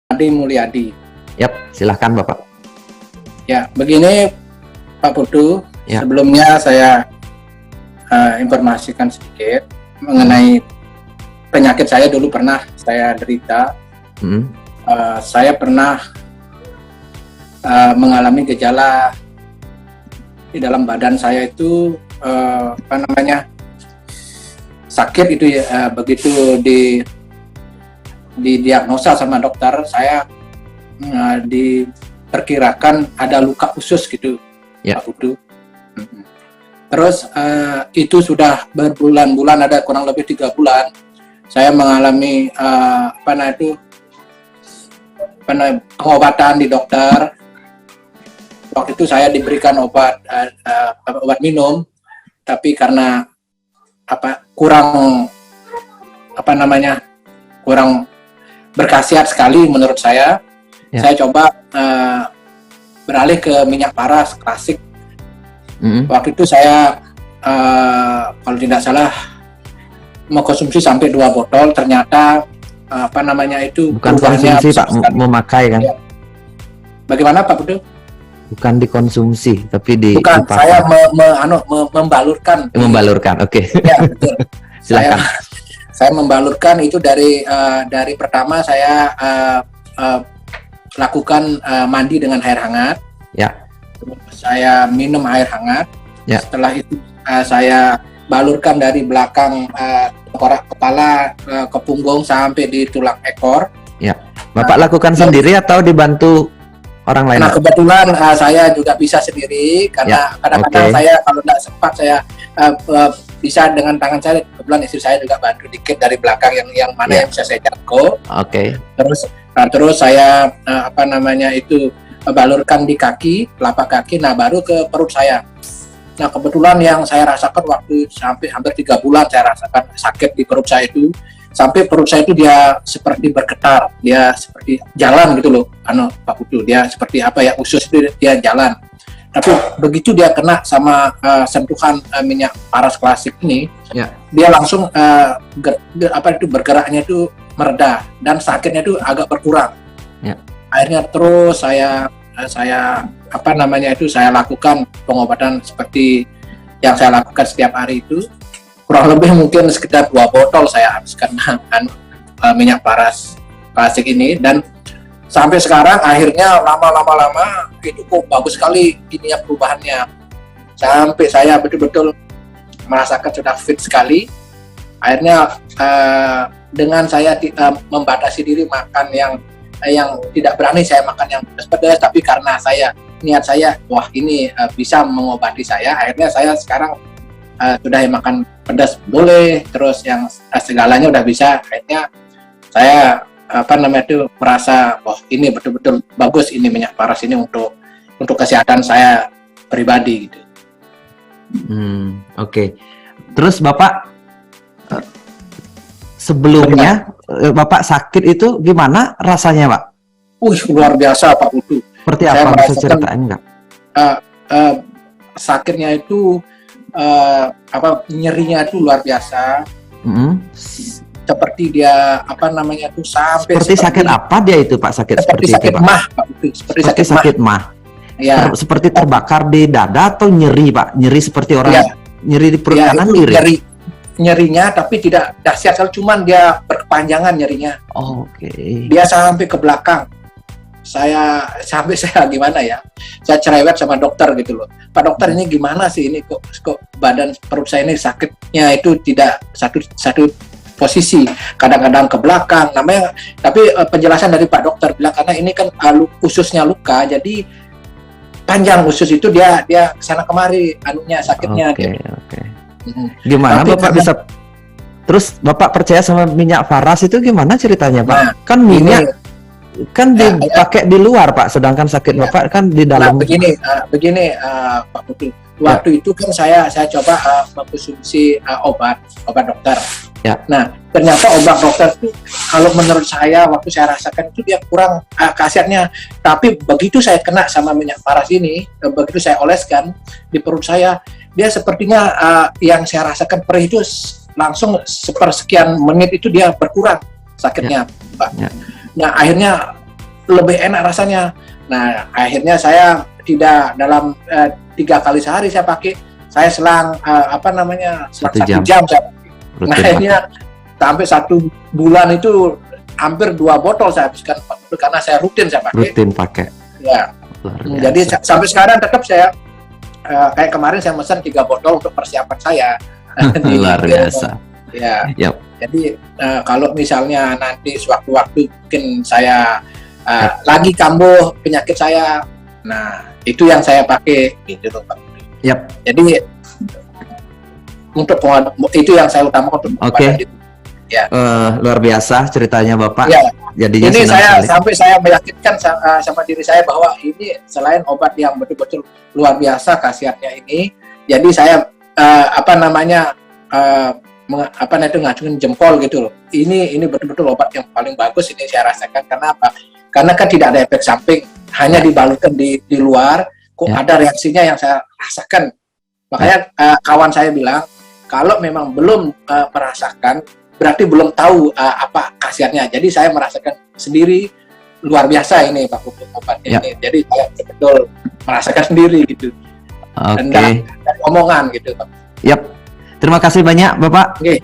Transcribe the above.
Adi Mulyadi. Yap, silahkan Bapak. Ya, begini Pak Putu, Ya. sebelumnya saya informasikan sedikit mengenai penyakit saya dulu pernah saya derita. Saya pernah mengalami gejala di dalam badan saya itu sakit itu ya, begitu didiagnosa sama dokter saya diperkirakan ada luka usus gitu, ya. Pak Putu. Terus itu sudah berbulan-bulan, ada kurang lebih 3 bulan saya mengalami pengobatan di dokter. Waktu itu saya diberikan obat minum, tapi karena kurang berkhasiat sekali menurut saya. Ya. Saya coba beralih ke minyak paras klasik. Waktu itu saya kalau tidak salah mengkonsumsi sampai 2 botol, ternyata bukan konsumsi Pak, memakai kan? Ya. Bagaimana Pak Putu? Bukan dikonsumsi, tapi bukan, saya membalurkan. Membalurkan, oke. Ya, betul. Silakan. Saya membalurkan itu dari pertama saya lakukan mandi dengan air hangat. Ya. Saya minum air hangat. Ya. Setelah itu saya balurkan dari belakang kepala ke punggung sampai di tulang ekor. Ya. Bapak lakukan sendiri atau dibantu orang lain? Nah, kebetulan saya juga bisa sendiri karena kadang-kadang saya kalau tidak sempat saya bisa dengan tangan saya. Kebetulan istri saya juga bantu dikit dari belakang yang mana yang bisa saya jangkau. Terus saya balurkan di kaki, telapak kaki, nah baru ke perut saya. Nah, kebetulan yang saya rasakan waktu sampai hampir 3 bulan saya rasakan sakit di perut saya itu, sampai perut saya itu dia seperti bergetar, dia seperti jalan gitu loh, Pak Putu, dia seperti usus itu dia jalan. Tapi begitu dia kena sama sentuhan minyak paras klasik ini, dia langsung bergeraknya itu mereda dan sakitnya itu agak berkurang. Akhirnya terus saya lakukan pengobatan seperti yang saya lakukan setiap hari itu. Kurang lebih mungkin sekitar 2 botol saya habiskan minyak paras klasik ini, dan sampai sekarang akhirnya lama itu kok bagus sekali ini ya perubahannya. Sampai saya betul-betul merasakan sudah fit sekali. Akhirnya dengan saya membatasi diri makan yang tidak berani saya makan yang pedas-pedas, tapi karena niat saya wah ini bisa mengobati saya, akhirnya saya sekarang sudah makan pedas boleh, terus yang segalanya udah bisa. Akhirnya saya merasa wah ini betul-betul bagus ini minyak paras ini untuk kesehatan saya pribadi gitu. Oke. Terus Bapak sebelumnya Bapak sakit itu gimana rasanya, Pak? Luar biasa, Pak Putu. Seperti apa? Bisa ceritain nggak? Sakitnya itu nyerinya itu luar biasa. Seperti dia itu sampai seperti sakit apa dia itu, Pak? Seperti sakit itu, Pak? mah, Pak Putu. Seperti sakit mah. Ya. Seperti terbakar di dada atau nyeri, Pak? Nyeri seperti orang nyeri di perut kanan nyeri. Nyerinya tapi tidak dahsyat, cuman dia berkepanjangan nyerinya. Oke. Dia sampai ke belakang. Saya gimana ya? Saya cerewet sama dokter gitu loh. Pak dokter, ini gimana sih ini kok badan perut saya ini sakitnya itu tidak satu posisi, kadang-kadang ke belakang namanya. Tapi penjelasan dari Pak dokter bilang karena ini kan ususnya luka, jadi panjang usus itu dia kesana kemari sakitnya. Oke. Gimana tapi Bapak bisa terus Bapak percaya sama minyak paras itu gimana ceritanya, Pak? Nah, kan minyak kan dipakai di luar, Pak, sedangkan sakit Bapak kan di dalam. Begini Pak Putu. Waktu itu kan saya coba mengkonsumsi obat dokter. Nah, ternyata obat dokter itu kalau menurut saya waktu saya rasakan itu dia kurang khasiatnya. Tapi begitu saya kena sama minyak paras ini, begitu saya oleskan di perut saya, dia sepertinya yang saya rasakan perih itu langsung sepersekian menit itu dia berkurang sakitnya, Pak. Nah, akhirnya lebih enak rasanya. Nah, akhirnya saya tidak dalam 3 kali sehari saya pakai, saya selang selang 1 jam saya pakai. Nah, akhirnya sampai 1 bulan itu hampir 2 botol saya habiskan karena saya rutin saya pakai. Rutin pakai. Ya. Jadi sampai sekarang tetap saya kayak kemarin saya pesan 3 botol untuk persiapan saya. Luar biasa. Ya. Yep. Jadi kalau misalnya nanti sewaktu-waktu mungkin saya lagi kambuh penyakit saya, nah itu yang saya pakai gitu loh Pak. Yap. Jadi untuk itu yang saya utamakan untuk Oke. Ya. Luar biasa ceritanya Bapak. Ya. Jadinya ini saya sekali. sampai saya meyakinkan sama diri saya bahwa ini selain obat yang betul-betul luar biasa khasiatnya ini, jadi saya ngacungin jempol gitu loh. Ini betul-betul obat yang paling bagus ini saya rasakan. Karena apa? Karena kan tidak ada efek samping, hanya dibalutkan di luar, kok ada reaksinya yang saya rasakan. Makanya kawan saya bilang, kalau memang belum merasakan, berarti belum tahu apa khasiatnya. Jadi saya merasakan sendiri, luar biasa ini Pak Puput obatnya ini. Jadi saya betul merasakan sendiri gitu. Oke. Dan omongan gitu Pak. Yap. Terima kasih banyak Bapak. Oke.